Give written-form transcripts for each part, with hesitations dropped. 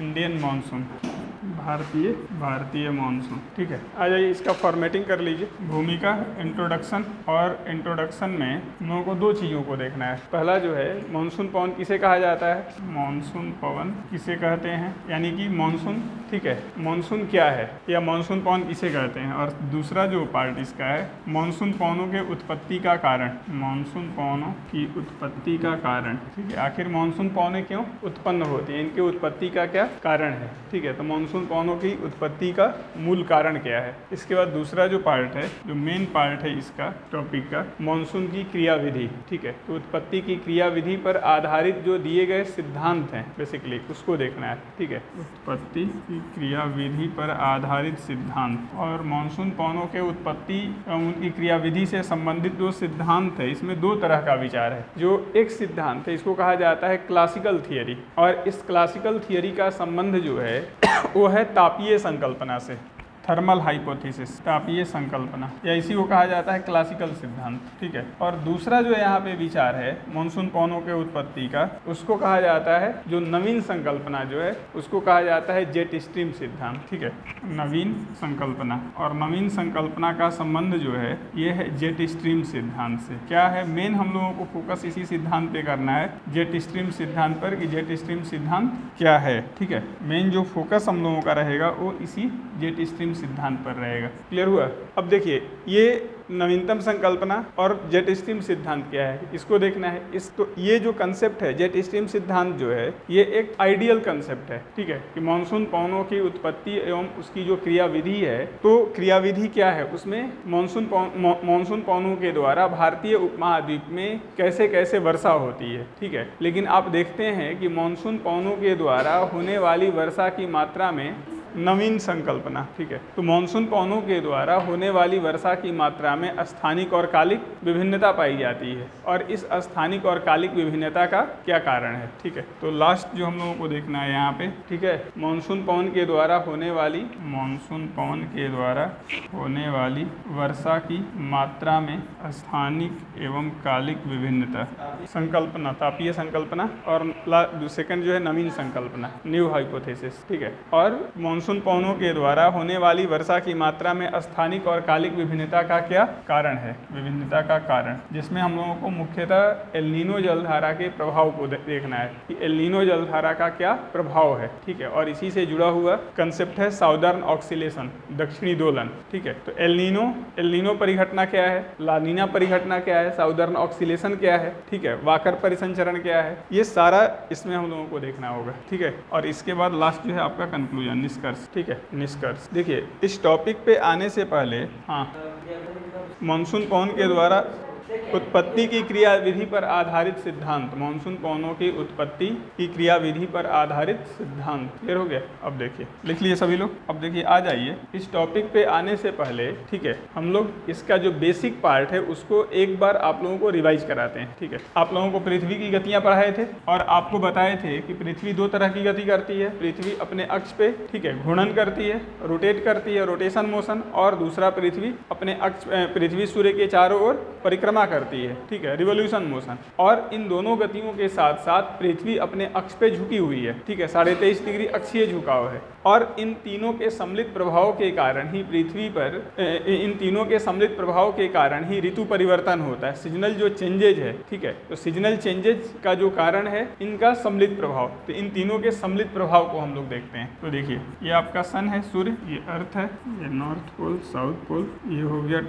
Indian monsoon, भारतीय monsoon. ठीक है, आ जाइए इसका फॉर्मेटिंग कर लीजिए। भूमिका, इंट्रोडक्शन, और इंट्रोडक्शन में हम लोगों को दो चीज़ों को देखना है। पहला जो है मानसून पवन किसे कहा जाता है, मानसून पवन किसे कहते हैं, यानी कि मानसून, ठीक है, मानसून क्या है या मानसून पवन किसे कहते हैं। और दूसरा जो पार्ट इसका है मानसून पवनों के उत्पत्ति का कारण, मानसून पवनों की उत्पत्ति का कारण। ठीक है, आखिर मानसून पवनें क्यों उत्पन्न होती हैं, इनकी उत्पत्ति का क्या कारण है। ठीक है, तो मानसून पवनों की उत्पत्ति का मूल कारण क्या है। इसके बाद दूसरा जो पार्ट है, जो मेन पार्ट है इसका टॉपिक का, मानसून की क्रियाविधि। ठीक है, तो उत्पत्ति की क्रियाविधि पर आधारित जो दिए गए सिद्धांत हैं बेसिकली उसको देखना है। ठीक है, उत्पत्ति की क्रियाविधि पर आधारित सिद्धांत, और मानसून पवनों के उत्पत्ति उनकी क्रियाविधि से संबंधित जो सिद्धांत है इसमें दो तरह का विचार है। जो एक सिद्धांत है इसको कहा जाता है क्लासिकल थियरी, और इस क्लासिकल थियरी का संबंध जो है वो है तापीय संकल्पना से, थर्मल हाइपोथेसिस, तापीय संकल्पना, या इसी को कहा जाता है क्लासिकल सिद्धांत। ठीक है, और दूसरा जो यहाँ पे विचार है मानसून पवनों के उत्पत्ति का, उसको कहा जाता है, जो नवीन संकल्पना जो है उसको कहा जाता है जेट स्ट्रीम सिद्धांत। ठीक है, नवीन संकल्पना, और नवीन संकल्पना का संबंध जो है ये है जेट स्ट्रीम सिद्धांत से। क्या है, मेन हम लोगों को फोकस इसी सिद्धांत पे करना है, जेट स्ट्रीम सिद्धांत पर, कि जेट स्ट्रीम सिद्धांत क्या है। ठीक है, मेन जो फोकस हम लोगों का रहेगा वो इसी जेट स्ट्रीम सिद्धांत पर रहेगा। क्लियर हुआ। अब देखिए ये नवीनतम संकल्पना और जेट स्ट्रीम सिद्धांत क्या है इसको देखना है। इसको, ये जो कंसेप्ट है जेट स्ट्रीम सिद्धांत जो है ये एक आइडियल कंसेप्ट है। ठीक है, कि मानसून पवनों की उत्पत्ति एवं उसकी जो क्रियाविधि है, तो क्रियाविधि क्या है उसमें, मानसून पवनों के द्वारा भारतीय उपमहाद्वीप में कैसे कैसे वर्षा होती है। ठीक है, लेकिन आप देखते हैं कि मानसून पवनों के द्वारा होने वाली वर्षा की मात्रा में नवीन संकल्पना। ठीक है, तो मानसून पवनों के द्वारा होने वाली वर्षा की मात्रा में स्थानिक और कालिक विभिन्नता पाई जाती है, और इस स्थानिक और कालिक विभिन्नता का क्या कारण है। ठीक है, तो लास्ट जो हम लोगों को देखना है यहाँ पे, ठीक है, मानसून पवन के द्वारा होने वाली, मानसून पवन के द्वारा होने वाली वर्षा की मात्रा में स्थानिक एवं कालिक विभिन्नता, संकल्पना, तापीय संकल्पना, और सेकंड जो है नवीन संकल्पना, न्यू हाइपोथेसिस। ठीक है, और मानसून पवनों के द्वारा होने वाली वर्षा की मात्रा में स्थानिक और कालिक विभिन्नता का क्या कारण है, विभिन्नता का कारण, जिसमें हम लोगों को मुख्यतः एल नीनो जलधारा के प्रभाव को देखना है कि एल नीनो जलधारा का क्या प्रभाव है। ठीक है, और इसी से जुड़ा हुआ कंसेप्ट है साउदर्न ऑक्सीलेशन, दक्षिणी दोलन। ठीक है, तो एल नीनो परिघटना क्या है, ला नीना परिघटना क्या है, साउदर्न ऑक्सीलेशन क्या है, ठीक है, वाकर परिसंचरण क्या है, ये सारा इसमें हम लोगों को देखना होगा। ठीक है, और इसके बाद लास्ट जो है आपका कंक्लूजन, निष्कर्ष। ठीक है, निष्कर्ष। देखिए इस टॉपिक पे आने से पहले, हाँ, मानसून पवन के द्वारा उत्पत्ति की क्रियाविधि पर आधारित सिद्धांत, मानसून पवनों की उत्पत्ति की क्रियाविधि पर आधारित सिद्धांत। क्लियर हो गया। अब देखिए लिख लिए सभी लोग। अब देखिए आ जाइए इस टॉपिक पे आने से पहले, ठीक है, हम लोग इसका जो बेसिक पार्ट है उसको एक बार आप लोगों को रिवाइज कराते हैं। ठीक है, आप लोगों को पृथ्वी की गतियां पढ़ाए थे और आपको बताए थे कि पृथ्वी दो तरह की गति करती है। पृथ्वी अपने अक्ष पे, ठीक है, घूर्णन करती है, रोटेट करती है, रोटेशन मोशन, और दूसरा पृथ्वी अपने अक्ष, पृथ्वी सूर्य के चारों ओर परिक्रमा करती है। ठीक है, रिवोल्यूशन मोशन। और इन दोनों गतियों के साथ साथ पृथ्वी अपने अक्ष पे झुकी हुई है। ठीक है, 23.5 डिग्री अक्षीय झुकाव है। और इन तीनों के सम्मिलित प्रभाव के कारण ही पृथ्वी पर, इन तीनों के सम्मिलित प्रभाव के कारण ही ऋतु परिवर्तन होता है, सीजनल जो चेंजेज है। ठीक है, तो सीजनल चेंजेज का जो कारण है इनका सम्मिलित प्रभाव। तो इन तीनों के सम्मिलित प्रभाव को हम लोग देखते हैं। तो देखिए ये आपका सन है, सूर्य, ये अर्थ है, ये नॉर्थ पोल, साउथ पोल, ये हो गया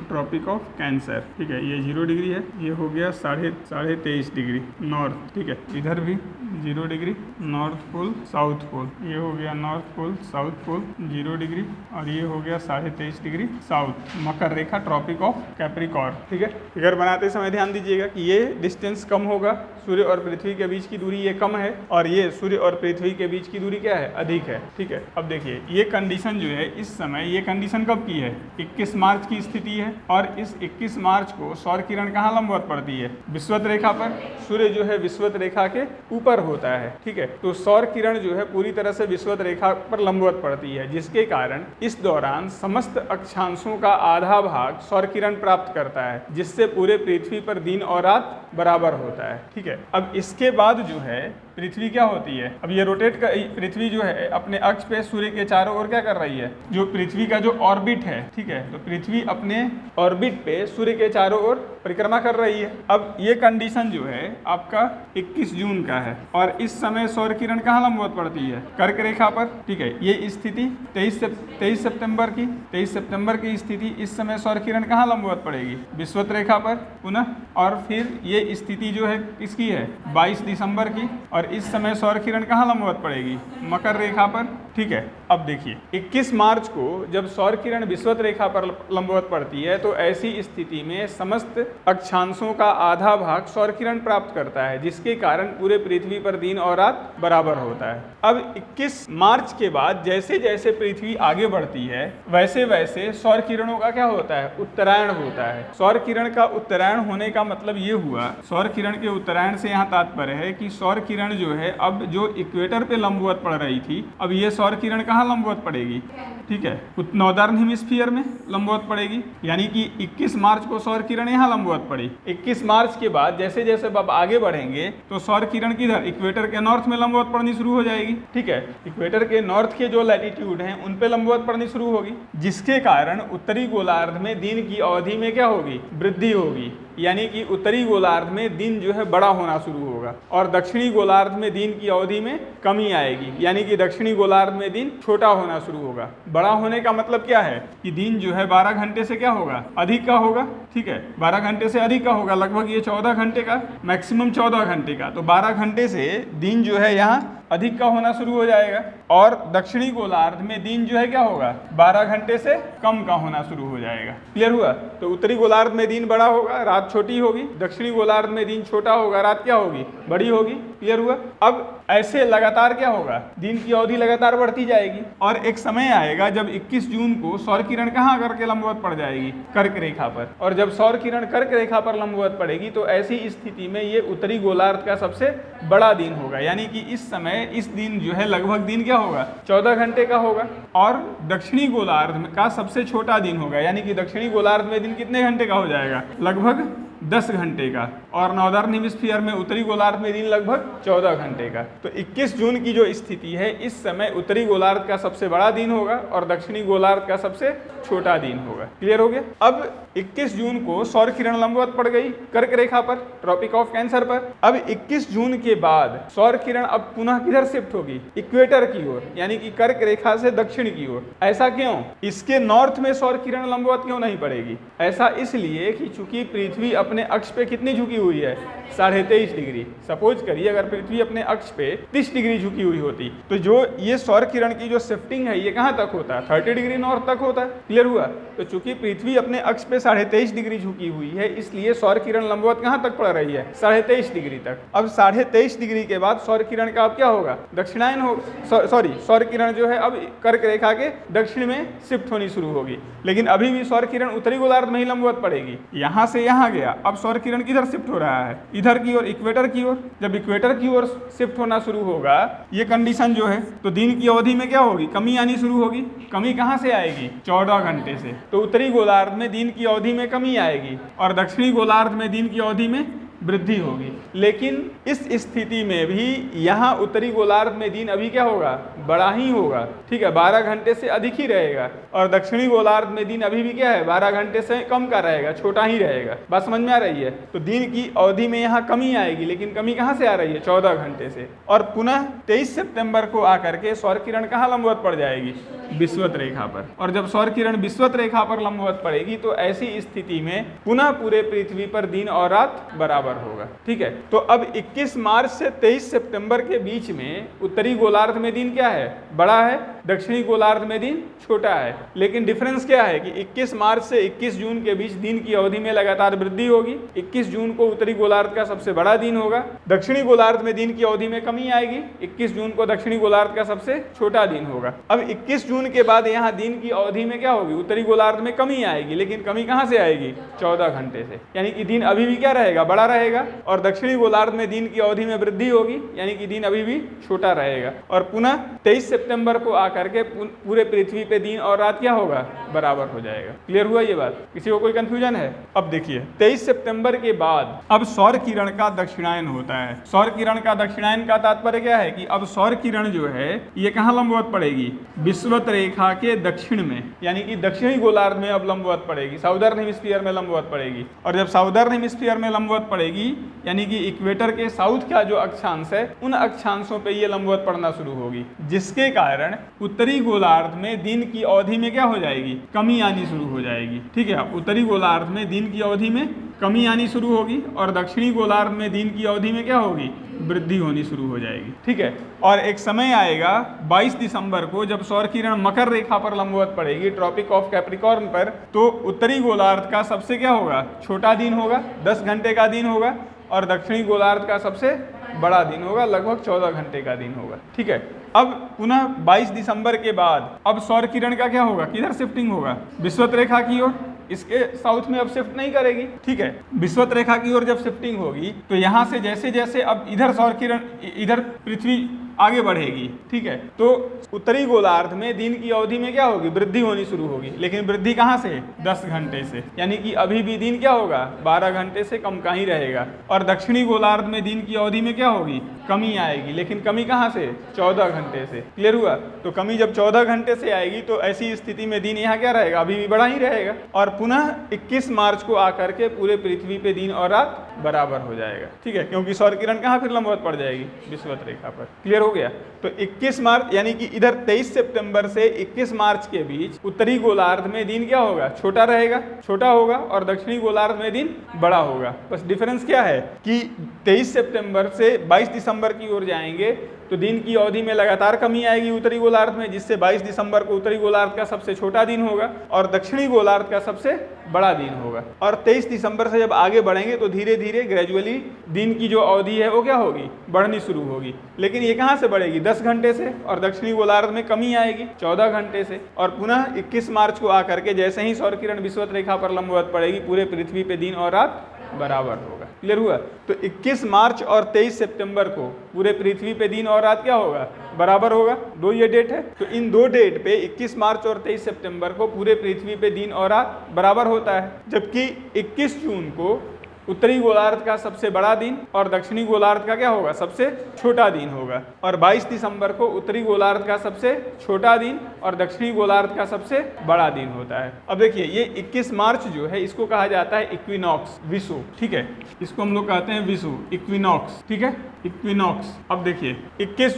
ट्रॉपिक ऑफ कैंसर। ठीक है, ये 0 डिग्री है, ये हो गया 23.5 डिग्री नॉर्थ। ठीक है, इधर भी 0 degree north pole, south pole, ये हो गया north pole, south pole 0 degree, और ये हो गया 23.5 डिग्री साउथ, मकर रेखा, ट्रॉपिक ऑफ कैप्रिकॉर्न। ठीक है, फिगर बनाते समय ध्यान दीजिएगा कि ये डिस्टेंस कम होगा, सूर्य और पृथ्वी के बीच की दूरी ये कम है, और ये सूर्य और पृथ्वी के बीच की दूरी क्या है, अधिक है। ठीक है, अब देखिए ये कंडीशन जो है इस समय, ये कंडीशन कब की है, 21 मार्च की स्थिति है, और इस 21 मार्च को सौर किरण कहाँ लंबवत पड़ती है, विषुवत रेखा पर। सूर्य जो है विषुवत रेखा के ऊपर होता है। ठीक है, तो सौर किरण जो है पूरी तरह से विषुवत रेखा पर लंबवत पड़ती है, जिसके कारण इस दौरान समस्त अक्षांशों का आधा भाग सौर किरण प्राप्त करता है, जिससे पूरे पृथ्वी पर दिन और रात बराबर होता है। ठीक है, अब इसके बाद जो है पृथ्वी क्या होती है, अब ये रोटेट कर, पृथ्वी जो है अपने अक्ष पे सूर्य के चारों ओर क्या कर रही है, जो पृथ्वी का जो ऑर्बिट है, ठीक है, तो पृथ्वी अपने ऑर्बिट पे सूर्य के चारों ओर परिक्रमा कर रही है। अब ये कंडीशन जो है आपका 21 जून का है और इस समय सौर किरण कहाँ लंबवत पड़ती है, कर्क रेखा पर, ठीक है। ये स्थिति 23 सितंबर की स्थिति, इस समय सौर किरण कहाँ लंबवत पड़ेगी, विषुवत रेखा पर पुनः, और फिर ये स्थिति जो है किसकी है, 22 दिसंबर की, और इस समय सौर किरण कहाँ लंबवत पड़ेगी, मकर रेखा पर, ठीक है। अब देखिए 21 मार्च को जब सौर किरण विषुवत रेखा पर लंबवत पड़ती है तो ऐसी स्थिति में समस्त अक्षांशों का आधा भाग सौर किरण प्राप्त करता है, जिसके कारण पूरे पृथ्वी पर दिन और रात बराबर होता है। अब 21 मार्च के बाद जैसे जैसे पृथ्वी आगे बढ़ती है वैसे वैसे सौर किरणों का क्या होता है, उत्तरायण होता है। सौर किरण का उत्तरायण होने का मतलब ये हुआ, सौर किरण के उत्तरायण से यहाँ तात्पर्य है कि सौर किरण जो है अब जो इक्वेटर पे लंबवत पड़ रही थी, अब ये सौर किरण कहाँ लंबवत पड़ेगी, ठीक है, नॉर्दर्न हेमिस्फीयर में लंबवत पड़ेगी, यानी कि 21 मार्च को सौर किरण यहाँ लंबवत पड़ी। 21 मार्च के बाद जैसे जैसे अब आगे बढ़ेंगे तो सौर किरण किधर, इक्वेटर के नॉर्थ में लंबवत पड़नी शुरू हो जाएगी, ठीक है। इक्वेटर के नॉर्थ के जो लैटिट्यूड हैं उन पे लंबवत पड़नी शुरू होगी, जिसके कारण उत्तरी गोलार्ध में दिन की अवधि में क्या होगी, वृद्धि होगी, यानी कि उत्तरी गोलार्ध में दिन जो है बड़ा होना शुरू होगा और दक्षिणी गोलार्ध में दिन की अवधि में कमी आएगी, यानी कि दक्षिणी गोलार्ध में दिन छोटा होना शुरू होगा। बड़ा होने का मतलब क्या है कि दिन जो है 12 घंटे से क्या होगा, अधिक का होगा, ठीक है, 12 घंटे से अधिक का होगा, लगभग ये 14 घंटे का, मैक्सिमम 14 घंटे का, तो 12 घंटे से दिन जो है यहाँ अधिक का होना शुरू हो जाएगा और दक्षिणी गोलार्ध में दिन जो है क्या होगा, 12 घंटे से कम का होना शुरू हो जाएगा। क्लियर हुआ? तो उत्तरी गोलार्ध में दिन बड़ा होगा, रात छोटी होगी, दक्षिणी गोलार्ध में दिन छोटा होगा, रात क्या होगी, बड़ी होगी। क्लियर हुआ? अब ऐसे लगातार क्या होगा, दिन की अवधि लगातार बढ़ती जाएगी और एक समय आएगा जब 21 जून को सौर किरण कहाँ करके लंबवत पड़ जाएगी, कर्क रेखा पर, और जब सौर किरण कर्क रेखा पर लंबवत पड़ेगी तो ऐसी स्थिति में ये उत्तरी गोलार्ध का सबसे बड़ा दिन होगा, यानी कि इस समय इस दिन जो है लगभग दिन क्या होगा, 14 घंटे का होगा और दक्षिणी गोलार्ध का सबसे छोटा दिन होगा, यानी कि दक्षिणी गोलार्ध में दिन कितने घंटे का हो जाएगा, लगभग 10 घंटे का, और नॉर्दर्न हेमिस्फीयर में उत्तरी गोलार्ध में दिन लगभग 14 घंटे का। तो 21 जून की जो स्थिति है इस समय उत्तरी गोलार्ध का सबसे बड़ा दिन होगा और दक्षिणी गोलार्ध का सबसे छोटा दिन होगा। क्लियर हो गया? अब 21 जून को सौर किरण लंबवत पड़ गई कर्क रेखा पर, ट्रॉपिक ऑफ कैंसर पर। अब 21 जून के बाद सौर किरण अब पुनः किधर शिफ्ट होगी, इक्वेटर की ओर, यानी कि कर्क रेखा से दक्षिण की ओर। ऐसा क्यों? इसके नॉर्थ में सौर किरण लंबवत क्यों नहीं पड़ेगी? ऐसा इसलिए कि चूंकि पृथ्वी अपने अक्ष पे कितनी झुकी हुई है, 23.5 डिग्री। सपोज करिए अगर पृथ्वी अपने अक्ष पे 30 डिग्री झुकी हुई होती तो जो ये सौर किरण की जो शिफ्टिंग है ये कहाँ तक होता है, 30 डिग्री नॉर्थ तक होता है। क्लियर हुआ? तो चूंकि पृथ्वी अपने अक्ष पे 23.5 डिग्री झुकी हुई है इसलिए सौर किरण लंबवत कहाँ तक पड़ रही है, 23.5 डिग्री तक। अब 23.5 डिग्री के बाद सौर किरण का अब क्या होगा, दक्षिणायन होगा, सॉरी सौर किरण जो है अब कर्क रेखा के दक्षिण में शिफ्ट होनी शुरू होगी, लेकिन अभी भी सौर किरण उत्तरी गोलार्ध में ही लंबवत पड़ेगी। यहाँ से यहाँ गया, अब सौर किरण किधर शिफ्ट हो रहा है, इधर की ओर, इक्वेटर की ओर। जब इक्वेटर की ओर शिफ्ट होना शुरू होगा ये कंडीशन जो है तो दिन की अवधि में क्या होगी, कमी आनी शुरू होगी। कमी कहाँ से आएगी, 14 घंटे से। तो उत्तरी गोलार्ध में दिन की अवधि में कमी आएगी और दक्षिणी गोलार्ध में दिन की अवधि में वृद्धि होगी। लेकिन इस स्थिति में भी यहाँ उत्तरी गोलार्ध में दिन अभी क्या होगा, बड़ा ही होगा, ठीक है, 12 घंटे से अधिक ही रहेगा, और दक्षिणी गोलार्ध में दिन अभी भी क्या है, 12 घंटे से कम का रहेगा, छोटा ही रहेगा। बात समझ में आ रही है? तो दिन की अवधि में यहाँ कमी आएगी, लेकिन कमी कहाँ से आ रही है, 14 घंटे से। और पुनः 23 सितंबर को आकर के सौर किरण कहाँ लंबवत पड़ जाएगी, विषुवत रेखा पर। और जब सौर किरण विषुवत रेखा पर लंबवत पड़ेगी तो ऐसी स्थिति में पुनः पूरे पृथ्वी पर दिन और रात बराबर होगा। ठीक है, तो अब 21 मार्च से 23 सितंबर के बीच में उत्तरी गोलार्ध में दिन क्या है, बड़ा है, दक्षिणी गोलार्ध में दिन छोटा है। लेकिन डिफरेंस क्या है कि 21 मार्च से 21 जून के बीच दिन की अवधि में लगातार वृद्धि होगी। 21 जून को उत्तरी गोलार्ध का सबसे बड़ा दिन होगा, दक्षिणी गोलार्ध में दिन की अवधि में कमी आएगी। 21 जून को दक्षिणी गोलार्ध का सबसे छोटा दिन होगा। अब 21 जून के बाद यहाँ दिन की अवधि में क्या होगी, उत्तरी गोलार्ध में कमी आएगी, लेकिन कमी कहाँ से आएगी, 14 घंटे से। यानी कि दिन अभी भी क्या रहेगा, बड़ा रहेगा और दक्षिणी गोलार्ध में दिन की अवधि में वृद्धि होगी, यानी कि दिन अभी भी छोटा रहेगा। और पुनः 23 सितंबर को आकर के पूरे पृथ्वी पे दिन और रात क्या होगा, बराबर हो जाएगा। क्लियर हुआ ये बात? किसी को कोई कंफ्यूजन है? अब देखिए 23 सितंबर के बाद अब सौर किरण का दक्षिणायन होता है। सौर किरण का दक्षिणायन का तात्पर्य क्या है कि अब सौर किरण जो है ये कहाँ लंबवत पड़ेगी, विषुवत रेखा के दक्षिण में, यानी कि दक्षिणी गोलार्ध में अब लंबवत पड़ेगी, साउदर्न हेमिस्फीयर में लंबवत पड़ेगी। और जब साउदर्न हेमिस्फीयर में लंबवत पड़ेगी यानी कि इक्वेटर के साउथ का जो अक्षांश है उन अक्षांशों पे ये लंबवत पड़ना शुरू होगी, जिसके कारण उत्तरी गोलार्ध में दिन की अवधि में क्या हो जाएगी, कमी आनी शुरू हो जाएगी। ठीक है, उत्तरी गोलार्ध में दिन की अवधि में कमी आनी शुरू होगी और दक्षिणी गोलार्ध में दिन की अवधि में क्या होगी, वृद्धि होनी शुरू हो जाएगी। ठीक है, और एक समय आएगा 22 दिसंबर को जब सौर किरण मकर रेखा पर लंबवत पड़ेगी, ट्रॉपिक ऑफ कैप्रिकॉर्न पर, तो उत्तरी गोलार्ध का सबसे क्या होगा, छोटा दिन होगा, 10 घंटे का दिन होगा, और दक्षिणी गोलार्ध का सबसे बड़ा दिन होगा, लगभग 14 घंटे का दिन होगा। ठीक है, अब पुनः 22 दिसंबर के बाद अब सौर किरण का क्या होगा, किधर शिफ्टिंग होगा, विषुवत रेखा की ओर। इसके साउथ में अब शिफ्ट नहीं करेगी। ठीक है, विषुवत रेखा की ओर जब शिफ्टिंग होगी तो यहाँ से जैसे जैसे अब इधर सौर किरण, इधर पृथ्वी आगे बढ़ेगी। ठीक है, तो उत्तरी गोलार्ध में दिन की अवधि में क्या होगी, वृद्धि होनी शुरू होगी, लेकिन वृद्धि कहाँ से, 10 घंटे से, यानी कि अभी भी दिन क्या होगा, 12 घंटे से कम का ही रहेगा। और दक्षिणी गोलार्ध में दिन की अवधि में क्या होगी, कमी आएगी, लेकिन कमी कहाँ से, 14 घंटे से। क्लियर हुआ? तो कमी जब 14 घंटे से आएगी तो ऐसी स्थिति में दिन यहाँ क्या रहेगा, अभी भी बड़ा ही रहेगा। और पुनः 21 मार्च को आकर के पूरे पृथ्वी पे दिन और रात बराबर हो जाएगा। ठीक है, क्योंकि सौर किरण कहाँ फिर लंबवत पड़ जाएगी, विषुवत रेखा पर। क्लियर हो गया? तो 21 मार्च यानी कि इधर 23 सितंबर से 21 मार्च के बीच उत्तरी गोलार्ध में दिन क्या होगा, छोटा रहेगा, छोटा होगा, और दक्षिणी गोलार्ध में दिन बड़ा होगा। बस डिफरेंस क्या है कि 23 सितंबर से 22 दिसंबर की ओर जाएंगे तो दिन की अवधि में लगातार कमी आएगी उत्तरी गोलार्ध में, जिससे 22 दिसंबर को उत्तरी गोलार्ध का सबसे छोटा दिन होगा और दक्षिणी गोलार्ध का सबसे बड़ा दिन होगा। और 23 दिसंबर से जब आगे बढ़ेंगे तो धीरे धीरे ग्रेजुअली दिन की जो अवधि है वो क्या होगी, बढ़नी शुरू होगी। लेकिन ये कहाँ से बढ़ेगी, 10 घंटे से, और दक्षिणी गोलार्ध में कमी आएगी 14 घंटे से। और पुनः 21 मार्च को आकर के जैसे ही सौर किरण विषुवत रेखा पर लंबवत पड़ेगी, पूरे पृथ्वी पे दिन और रात बराबर होगा। क्लियर हुआ? तो 21 मार्च और 23 सितंबर को पूरे पृथ्वी पे दिन और रात क्या होगा, बराबर होगा। दो ये डेट है, तो इन दो डेट पे 21 मार्च और 23 सितंबर को पूरे पृथ्वी पे दिन और रात बराबर होता है। जबकि 21 जून को उत्तरी गोलार्ध का सबसे बड़ा दिन और दक्षिणी गोलार्ध का क्या होगा, सबसे छोटा दिन होगा। और 22 दिसंबर को उत्तरी गोलार्ध का सबसे छोटा दिन और दक्षिणी गोलार्ध का सबसे बड़ा दिन होता है। अब देखिए ये 21 मार्च जो है इसको कहा जाता है इक्विनॉक्स, विषु। ठीक है, इसको हम लोग कहते हैं विषु, इक्विनॉक्स। ठीक है, इक्विनॉक्स। अब देखिए 21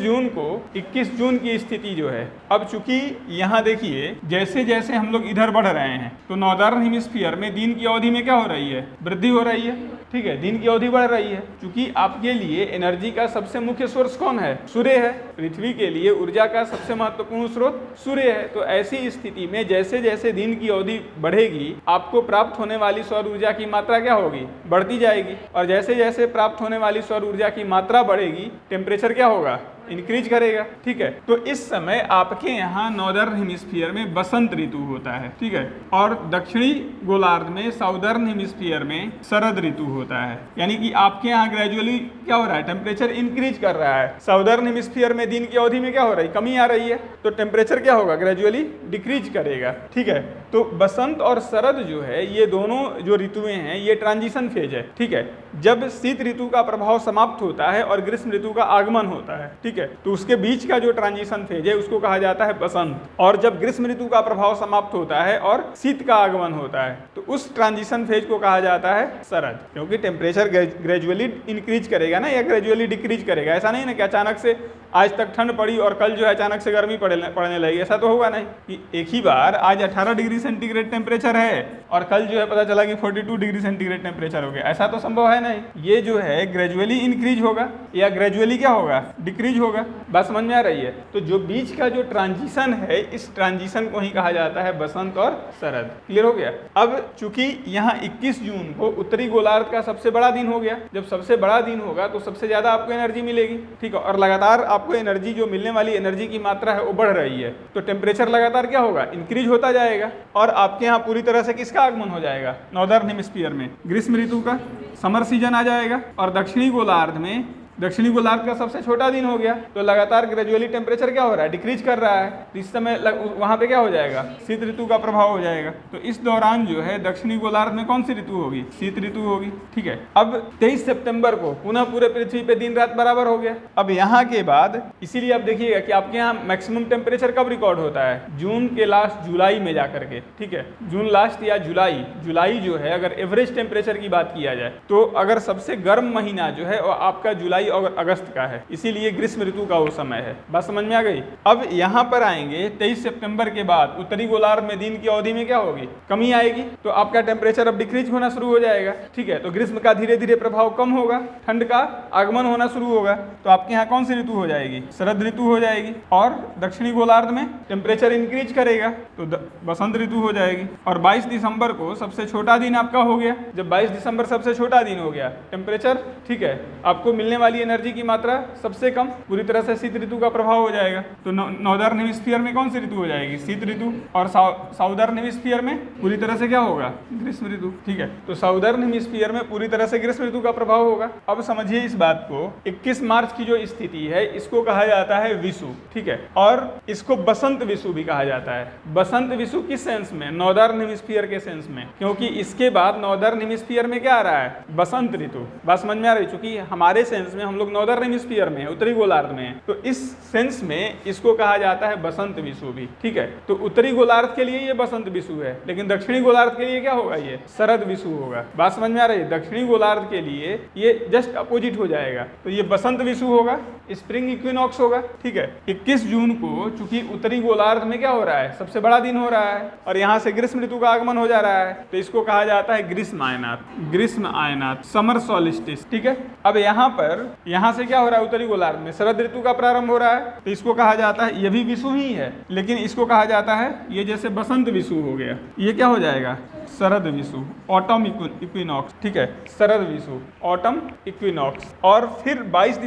जून की स्थिति जो है, अब चूंकि यहाँ देखिए जैसे जैसे हम लोग इधर बढ़ रहे हैं तो नॉर्दर्न हेमिस्फीयर में दिन की अवधि में क्या हो रही है, वृद्धि हो रही है। ठीक है, दिन की अवधि बढ़ रही है। क्योंकि आपके लिए एनर्जी का सबसे मुख्य सोर्स कौन है, सूर्य है। पृथ्वी के लिए ऊर्जा का सबसे महत्वपूर्ण स्रोत सूर्य है। तो ऐसी स्थिति में जैसे जैसे दिन की अवधि बढ़ेगी आपको प्राप्त होने वाली सौर ऊर्जा की मात्रा क्या होगी, बढ़ती जाएगी। और जैसे जैसे प्राप्त होने वाली सौर ऊर्जा की मात्रा बढ़ेगी टेम्परेचर क्या होगा, इंक्रीज करेगा। ठीक है, तो इस समय आपके यहाँ नॉर्दर्न हेमिस्फीयर में बसंत ऋतु होता है। ठीक है, और दक्षिणी गोलार्ध में साउदर्न हेमिस्फीयर में शरद ऋतु होता है। यानी कि आपके यहाँ ग्रेजुअली क्या हो रहा है, टेम्परेचर इंक्रीज कर रहा है। साउदर्न हेमिस्फीयर में दिन की अवधि में क्या हो रही है, कमी आ रही है, तो टेम्परेचर क्या होगा, ग्रेजुअली डिक्रीज करेगा। ठीक है, तो बसंत और शरद जो है ये दोनों जो ऋतुएं हैं ये ट्रांजिशन फेज है। ठीक है, जब शीत ऋतु का प्रभाव समाप्त होता है और ग्रीष्म ऋतु का आगमन होता है, ठीक है, तो उसके बीच का जो ट्रांजिशन फेज है उसको कहा जाता है बसंत। और जब ग्रीष्म ऋतु का प्रभाव समाप्त होता है और शीत का आगमन होता है तो उस ट्रांजिशन फेज को कहा जाता है शरद। क्योंकि टेम्परेचर ग्रेजुअली इंक्रीज करेगा ना या ग्रेजुअली डिक्रीज करेगा। ऐसा नहीं ना कि अचानक से आज तक ठंड पड़ी और कल जो है अचानक से गर्मी पड़ने लगी, ऐसा तो होगा नहीं कि एक ही बार आज 18 डिग्री सेंटीग्रेड टेम्परेचर है और कल जो है पता चला कि 42 डिग्री सेंटीग्रेड टेम्परेचर हो गया। ऐसा तो संभव है नहीं। ये जो है ग्रेजुअली इंक्रीज होगा या ग्रेजुअली क्या होगा, डिक्रीज होगा। बात समझ में आ रही है? तो जो बीच का जो ट्रांजिशन है इस ट्रांजिशन को ही कहा जाता है बसंत और शरद। क्लियर हो गया? अब चूंकि यहाँ 21 जून को उत्तरी गोलार्ध का सबसे बड़ा दिन हो गया, जब सबसे बड़ा दिन होगा तो सबसे ज्यादा आपको एनर्जी मिलेगी। ठीक है, और लगातार आपको एनर्जी जो मिलने वाली एनर्जी की मात्रा है वो बढ़ रही है, तो टेम्परेचर लगातार क्या होगा, इंक्रीज होता जाएगा। और आपके यहाँ पूरी तरह से किसका आगमन हो जाएगा, नॉर्दर्न हेमिस्फीयर में ग्रीष्म ऋतु का, समर सीजन आ जाएगा और दक्षिणी गोलार्ध में दक्षिणी गोलार्ध का सबसे छोटा दिन हो गया, तो लगातार ग्रेजुअली टेम्परेचर क्या हो रहा है, डिक्रीज कर रहा है। तो इस समय वहाँ पे क्या हो जाएगा, शीत ऋतु का प्रभाव हो जाएगा। तो इस दौरान जो है दक्षिणी गोलार्ध में कौन सी ऋतु होगी, शीत ऋतु होगी। ठीक है, अब 23 सितंबर को पुनः पूरे पृथ्वी पे दिन रात बराबर हो गया। अब यहाँ के बाद इसीलिए आप देखिएगा कि आपके यहाँ मैक्सिमम टेम्परेचर कब रिकॉर्ड होता है, जून के लास्ट जुलाई में जाकर के। ठीक है, जून लास्ट या जुलाई जो है, अगर एवरेज टेम्परेचर की बात किया जाए तो अगर सबसे गर्म महीना जो है वो आपका जुलाई और अगस्त का है, इसीलिए ग्रीष्म ऋतु का वो समय है। बात समझ में आ गई। अब यहाँ पर आएंगे 23 सितंबर के बाद उत्तरी गोलार्ध में दिन की अवधि में क्या होगी, कमी आएगी, तो आपका टेम्परेचर अब डिक्रीज होना शुरू हो जाएगा। ठीक है, तो ग्रीष्म का धीरे धीरे प्रभाव कम होगा, ठंड का आगमन होना शुरू होगा। तो आपके यहाँ कौन सी ऋतु हो जाएगी, शरद ऋतु हो जाएगी। और दक्षिणी गोलार्ध में टेम्परेचर इंक्रीज करेगा तो बसंत ऋतु हो जाएगी। और 22 दिसंबर को सबसे छोटा दिन आपका हो गया। जब 22 दिसंबर सबसे छोटा दिन हो गया, टेम्परेचर ठीक है, आपको मिलने वाली एनर्जी की मात्रा सबसे कम, पूरी तरह से शीत ऋतु का प्रभाव हो जाएगा। तो नॉर्दर्न हेमिस्फीयर में कौन सी ऋतु हो जाएगी, शीत ऋतु। और साउदर्न हेमिस्फीयर में पूरी तरह से क्या होगा, ग्रीष्म ऋतु। ठीक है, तो साउदर्न हेमिस्फीयर में पूरी तरह से ग्रीष्म ऋतु का प्रभाव होगा। अब समझिए इस बात को, 21 मार्च की जो स्थिति है इसको कहा जाता है विषु। ठीक है, और इसको बसंत विषु भी कहा जाता है। बसंत विषु किस सेंस में, नॉर्दर्न हेमिस्फीयर के सेंस में, क्योंकि इसके बाद नॉर्दर्न हेमिस्फीयर में क्या आ रहा है, बसंत ऋतु। बात समझ में आ रही, चूंकि हमारे सेंस में हम लोग नॉर्दर्न हेमिस्फीयर में, उत्तरी गोलार्ध में, तो इस सेंस में इसको कहा जाता है बसंत विषु भी। ठीक है, तो उत्तरी गोलार्ध के लिए ये बसंत विषु है, लेकिन दक्षिणी गोलार्ध के लिए क्या होगा, ये शरद विषु होगा। बात समझ में आ रही है, दक्षिणी गोलार्ध के लिए ये जस्ट अपोजिट हो जाएगा, तो ये बसंत विषु होगा, स्प्रिंग इक्विनॉक्स होगा। ठीक है, 21 जून को चूंकि उत्तरी गोलार्ध में क्या हो रहा है, सबसे बड़ा दिन हो रहा है और यहाँ से ग्रीष्म ऋतु का आगमन हो जा रहा है, तो इसको कहा जाता है ग्रीष्म आयनात, समर सॉलिस्टिस। ठीक है, अब यहाँ से क्या हो रहा है, उत्तरी गोलार्ध में शरद ऋतु का प्रारंभ हो रहा है, तो इसको कहा जाता है, ये भी विषु ही है, लेकिन इसको कहा जाता है, ये जैसे बसंत विषु हो गया, ये क्या हो जाएगा, शरद विषु, ऑटम इक्विनॉक्स। ठीक है, शरद विषु, ऑटम इक्विनॉक्स। और फिर 22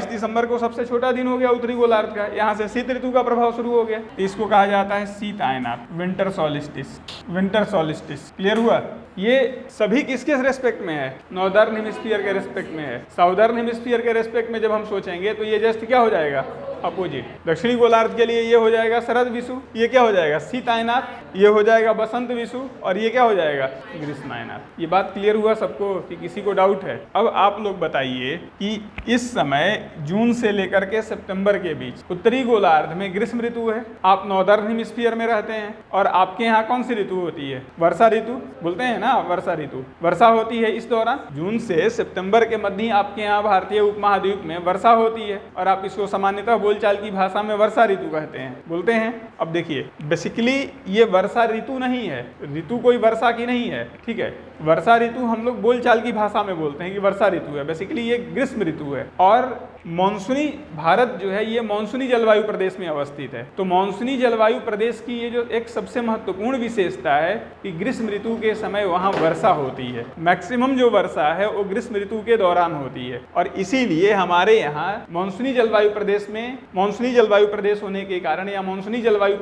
दिसंबर को सबसे छोटा दिन हो गया उत्तरी गोलार्ध का, यहाँ से शीत ऋतु का प्रभाव शुरू हो गया, तो इसको कहा जाता है शीत आयनात, विंटर सॉलिस्टिस। क्लियर हुआ। ये सभी किसके रेस्पेक्ट में है, नॉर्दर्न हेमिस्फीयर के रेस्पेक्ट में है। साउदर्न हेमिस्फीयर के रेस्पेक्ट में जब हम सोचेंगे तो ये जस्ट क्या हो जाएगा, अपोजिट। दक्षिणी गोलार्ध के लिए ये हो जाएगा शरद विषु, ये क्या हो जाएगा, शीत आयनात, ये हो जाएगा बसंत विषु, और ये क्या हो जाएगा, ग्रीष्म आयनात। ये बात क्लियर हुआ सबको कि किसी को डाउट है। अब आप लोग बताइए कि इस समय जून से लेकर के सितंबर के बीच उत्तरी गोलार्ध में ग्रीष्म ऋतु है, आप नॉर्दर्न हेमिस्फीयर में रहते हैं, और आपके यहाँ कौन सी ऋतु होती है, वर्षा ऋतु बोलते हैं ना, वर्षा ऋतु। वर्षा होती है इस दौरान, जून से सितंबर के मध्य आपके यहाँ भारतीय उपमहाद्वीप में वर्षा होती है, और आप इसको सामान्यतः बोलचाल की भाषा में वर्षा ऋतु कहते हैं, बोलते हैं। अब देखिए, बेसिकली ये वर्षा ऋतु नहीं है, ऋतु कोई वर्षा की नहीं है। ठीक है, वर्षा ऋतु हम लोग बोलचाल की भाषा में बोलते हैं कि वर्षा ऋतु है, बेसिकली ये ग्रीष्म ऋतु है। और मॉनसूनी भारत जो है ये मॉनसूनी जलवायु प्रदेश में अवस्थित है, तो मॉनसूनी जलवायु प्रदेश की ये जो एक सबसे महत्वपूर्ण विशेषता है कि ग्रीष्म ऋतु के समय वहाँ वर्षा होती है। मैक्सिमम जो वर्षा है वो ग्रीष्म ऋतु के दौरान होती है, और इसीलिए हमारे यहाँ मॉनसूनी जलवायु प्रदेश में, मॉनसूनी जलवायु प्रदेश होने के कारण या मॉनसूनी जलवायु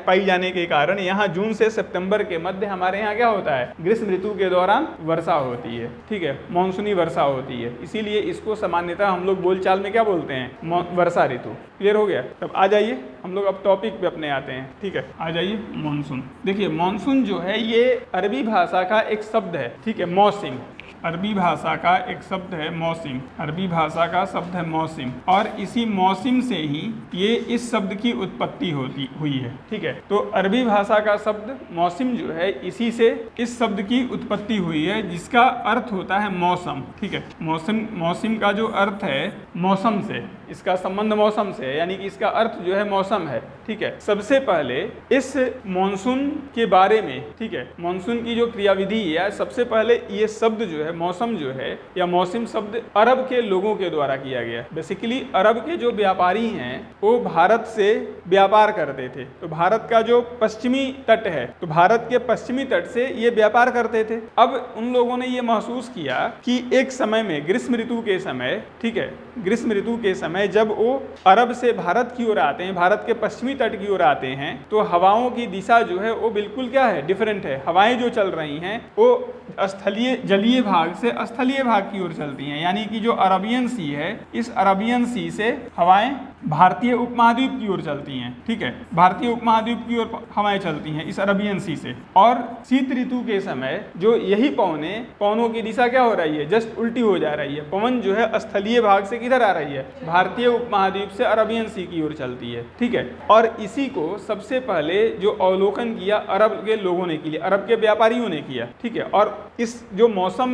पाई जाने के कारण यहाँ जून से सितंबर के मध्य हमारे यहाँ क्या होता है, ग्रीष्म ऋतु के दौरान वर्षा होती है। ठीक है, मॉनसूनी वर्षा होती है, इसीलिए इसको सामान्यतः हम लोग बोलचाल में क्या बोलते हैं, वर्षा ऋतु। क्लियर हो गया। तब आ जाइए हम लोग अब टॉपिक पे अपने आते हैं। ठीक है, आ जाइए मॉनसून। देखिए, मॉनसून जो है ये अरबी भाषा का एक शब्द है। ठीक है, मौसम, अरबी भाषा का एक शब्द है मौसम, अरबी भाषा का शब्द है मौसम, और इसी मौसम से ही ये इस शब्द की उत्पत्ति हुई है। ठीक है, तो अरबी भाषा का शब्द मौसम जो है इसी से इस शब्द की उत्पत्ति हुई है, जिसका अर्थ होता है मौसम। ठीक है, मौसम का जो अर्थ है मौसम से, इसका संबंध मौसम से, यानी कि इसका अर्थ जो है मौसम है। ठीक है, सबसे पहले इस मॉनसून के बारे में, ठीक है, मॉनसून की जो क्रियाविधि है, सबसे पहले ये शब्द जो है मौसम जो है या मौसम शब्द अरब के लोगों के द्वारा किया गया। बेसिकली अरब के जो व्यापारी हैं वो भारत से व्यापार करते थे, तो भारत का जो पश्चिमी तट है, तो भारत के पश्चिमी तट से ये व्यापार करते थे। अब उन लोगों ने ये महसूस किया कि एक समय में ग्रीष्म ऋतु के समय, ठीक है, ग्रीष्म ऋतु के समय समय जब वो अरब से भारत की ओर आते हैं, भारत के पश्चिमी तट की ओर आते हैं, तो हवाओं की दिशा जो है वो बिल्कुल क्या है, डिफरेंट है। हवाएं जो चल रही हैं वो स्थलीय जलीय भाग से स्थलीय भाग की ओर चलती हैं, यानी कि जो अरबियन सी है, इस अरबियन सी से हवाएं भारतीय उपमहाद्वीप की ओर चलती हैं। ठीक है, भारतीय उपमहाद्वीप की ओर हवाएं चलती हैं इस अरबियन सी से। और शीत ऋतु के समय जो यही पवनों की दिशा क्या हो रही है, जस्ट उल्टी हो जा रही है। पवन जो है स्थलीय भाग से किधर आ रही है, भारतीय उपमहाद्वीप से अरबियन सी की ओर चलती है। ठीक है, और इसी को सबसे पहले जो अवलोकन किया अरब के लोगों ने किया, अरब के व्यापारियों ने किया। ठीक है, और इस जो मौसम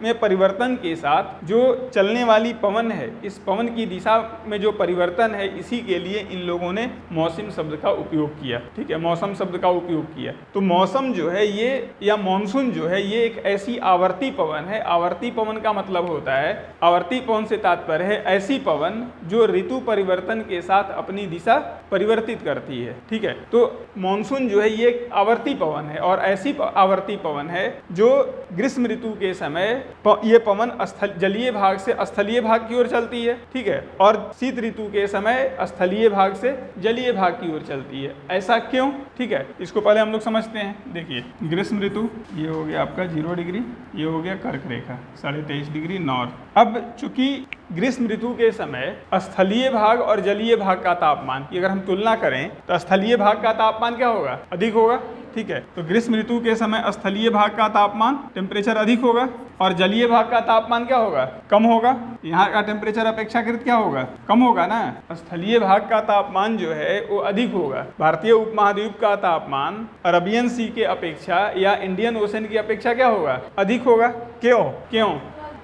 में परिवर्तन के साथ जो चलने वाली पवन है, इस पवन की दिशा में जो परिवर्तन है, इसी के लिए इन लोगों ने मौसम शब्द का उपयोग किया। ठीक है, मौसम शब्द का उपयोग किया। तो मौसम जो है ये, या मॉनसून जो है, ये एक ऐसी आवर्ती पवन है। आवर्ती पवन का मतलब होता है, आवर्ती पवन से तात्पर्य है ऐसी पवन जो ऋतु परिवर्तन के साथ अपनी दिशा परिवर्तित करती है। ठीक है, तो मॉनसून जो है ये एक आवर्ती पवन है, और ऐसी आवर्ती पवन है जो ग्रीष्म ऋतु के समय ये पवन जलीय भाग से स्थलीय भाग की ओर चलती है। ठीक है, और शीत ऋतु के समय स्थलीय भाग से जलीय भाग की ओर चलती है। ऐसा क्यों? ठीक है, इसको पहले हम लोग समझते हैं। देखिए, ग्रीष्म ऋतु ये हो गया आपका 0 डिग्री, ये हो गया कर्क रेखा 23.5 डिग्री नॉर्थ। अब चूंकि ग्रीष्म ऋतु के समय स्थलीय भाग और जलीय भाग का तापमान की अगर हम तुलना करें तो स्थलीय भाग का तापमान क्या होगा, अधिक होगा। ठीक है, तो ग्रीष्म ऋतु के समय स्थलीय भाग का तापमान टेम्परेचर अधिक होगा, और जलीय भाग का तापमान क्या होगा, कम होगा। यहाँ का टेम्परेचर अपेक्षाकृत क्या होगा, कम होगा ना। स्थलीय भाग का तापमान जो है वो अधिक होगा। भारतीय उपमहाद्वीप का तापमान अरबियन सी के अपेक्षा या इंडियन ओशन की अपेक्षा क्या होगा, अधिक होगा। क्यों?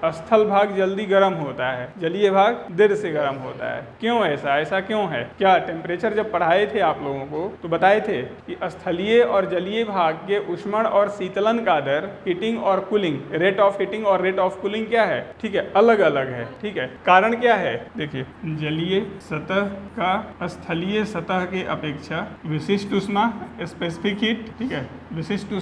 स्थल भाग जल्दी गर्म होता है, जलीय भाग देर से गर्म होता है। क्यों ऐसा क्यों है? क्या टेम्परेचर जब पढ़ाए थे आप लोगों को तो बताए थे कि स्थलीय और जलीय भाग के उष्मण और शीतलन का दर, हीटिंग और कूलिंग, रेट ऑफ हीटिंग और रेट ऑफ कूलिंग क्या है, ठीक है, अलग अलग है। ठीक है, कारण क्या है? देखिए, जलीय सतह का स्थलीय सतह के अपेक्षा विशिष्ट ऊष्मा स्पेसिफिक हीट, ठीक है, विशिष्ट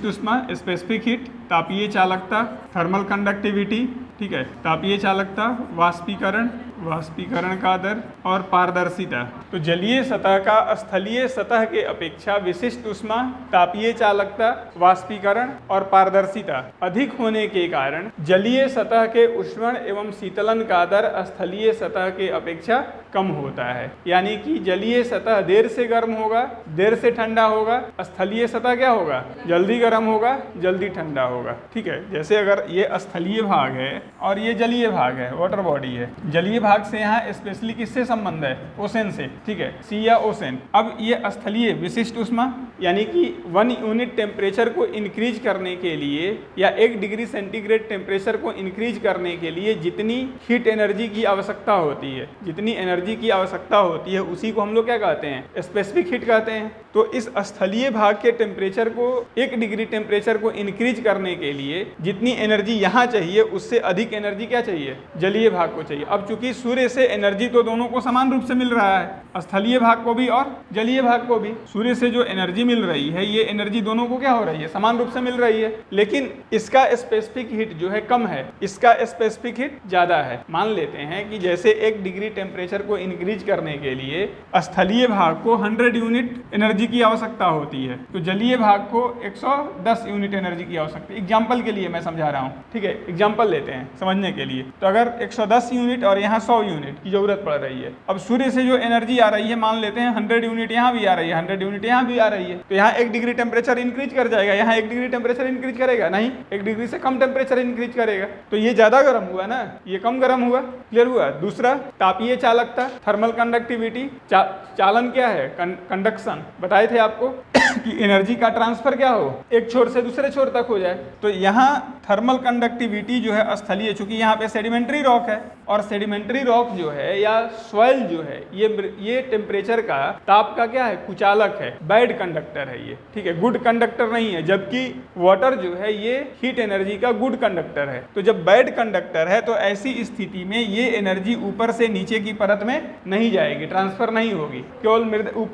ऊष्मा स्पेसिफिक हीट, तापीय चालकता थर्मल कंडक्टिविटी, ठीक है, तापीय चालकता, वाष्पीकरण का दर और पारदर्शिता। तो जलीय सतह का स्थलीय सतह के अपेक्षा विशिष्ट ऊष्मा, तापीय चालकता, वाष्पीकरण और पारदर्शिता अधिक होने के कारण जलीय सतह के उष्णन एवं शीतलन का दर स्थलीय सतह के अपेक्षा कम होता है। यानी कि जलीय सतह देर से गर्म होगा, देर से ठंडा होगा, स्थलीय सतह क्या होगा, जल्दी गर्म होगा, जल्दी ठंडा होगा। ठीक है, जैसे अगर ये स्थलीय भाग है और ये जलीय भाग है, वाटर बॉडी है, जलीय भाग से यहाँ स्पेशली किससे संबंध है, ओशन से। ठीक है, सी या ओशन। अब ये स्थलीय विशिष्ट ऊष्मा यानी कि 1 यूनिट टेम्परेचर को इंक्रीज करने के लिए या 1 डिग्री सेंटीग्रेड टेम्परेचर को इंक्रीज करने के लिए जितनी हीट एनर्जी की आवश्यकता होती है, जितनी एनर्जी की आवश्यकता होती है, उसी को हम लोग क्या कहते हैं, स्पेसिफिक हीट कहते हैं। तो इस स्थलीय भाग के टेम्परेचर को 1 डिग्री टेम्परेचर को इंक्रीज करने के लिए जितनी एनर्जी यहाँ चाहिए उससे अधिक एनर्जी क्या चाहिए, जलीय भाग को चाहिए। अब चूंकि सूर्य से एनर्जी तो दोनों को समान रूप से मिल रहा है, स्थलीय भाग को भी और जलीय भाग को भी। सूर्य से जो एनर्जी मिल रही है ये एनर्जी दोनों को क्या हो रही है, समान रूप से मिल रही है, लेकिन इसका स्पेसिफिक हीट जो है कम है, इसका स्पेसिफिक हीट ज्यादा है। मान लेते हैं कि जैसे 1 डिग्री टेम्परेचर को इंक्रीज करने के लिए स्थलीय भाग को 100 यूनिट एनर्जी की आवश्यकता होती है, तो जलीय भाग को 110 यूनिट एनर्जी की आवश्यकता। एग्जाम्पल के लिए मैं समझा रहा हूँ, ठीक है, एग्जाम्पल लेते हैं समझने के लिए। तो अगर 110 यूनिट और यहाँ 100 यूनिट की जरूरत पड़ रही है, अब सूर्य से जो एनर्जी आ रही है मान लेते हैं 100 यूनिट यहाँ भी आ रही है, 100 यूनिट यहाँ भी आ रही है, तो यहाँ 1 डिग्री टेम्परेचर इंक्रीज कर जाएगा, यहाँ 1 डिग्री टेम्परेचर इंक्रीज करेगा नहीं, 1 डिग्री से कम टेम्परेचर इंक्रीज करेगा, तो ये ज्यादा गर्म हुआ ना, ये कम गर्म हुआ। क्लियर हुआ? दूसरा, तापीय चालकता, थर्मल कंडक्टिविटी। चालन क्या है, कंडक्शन। बताए थे आपको कि एनर्जी का ट्रांसफर क्या हो, एक छोर से दूसरे छोर तक हो जाए। तो यहाँ थर्मल कंडक्टिविटी जो है स्थलीय, चूंकि यहाँ पे सेडिमेंट्री रॉक है, और सेडिमेंट्री रॉक जो है या सॉइल जो है ये टेम्परेचर का, ताप का क्या है, कुचालक है, बैड कंडक्टर है ये। ठीक है, गुड कंडक्टर नहीं है, जबकि वाटर जो है ये हीट एनर्जी का गुड कंडक्टर है। तो जब बैड कंडक्टर है तो ऐसी स्थिति में ये एनर्जी ऊपर से नीचे की परत में नहीं जाएगी, ट्रांसफर नहीं होगी, केवल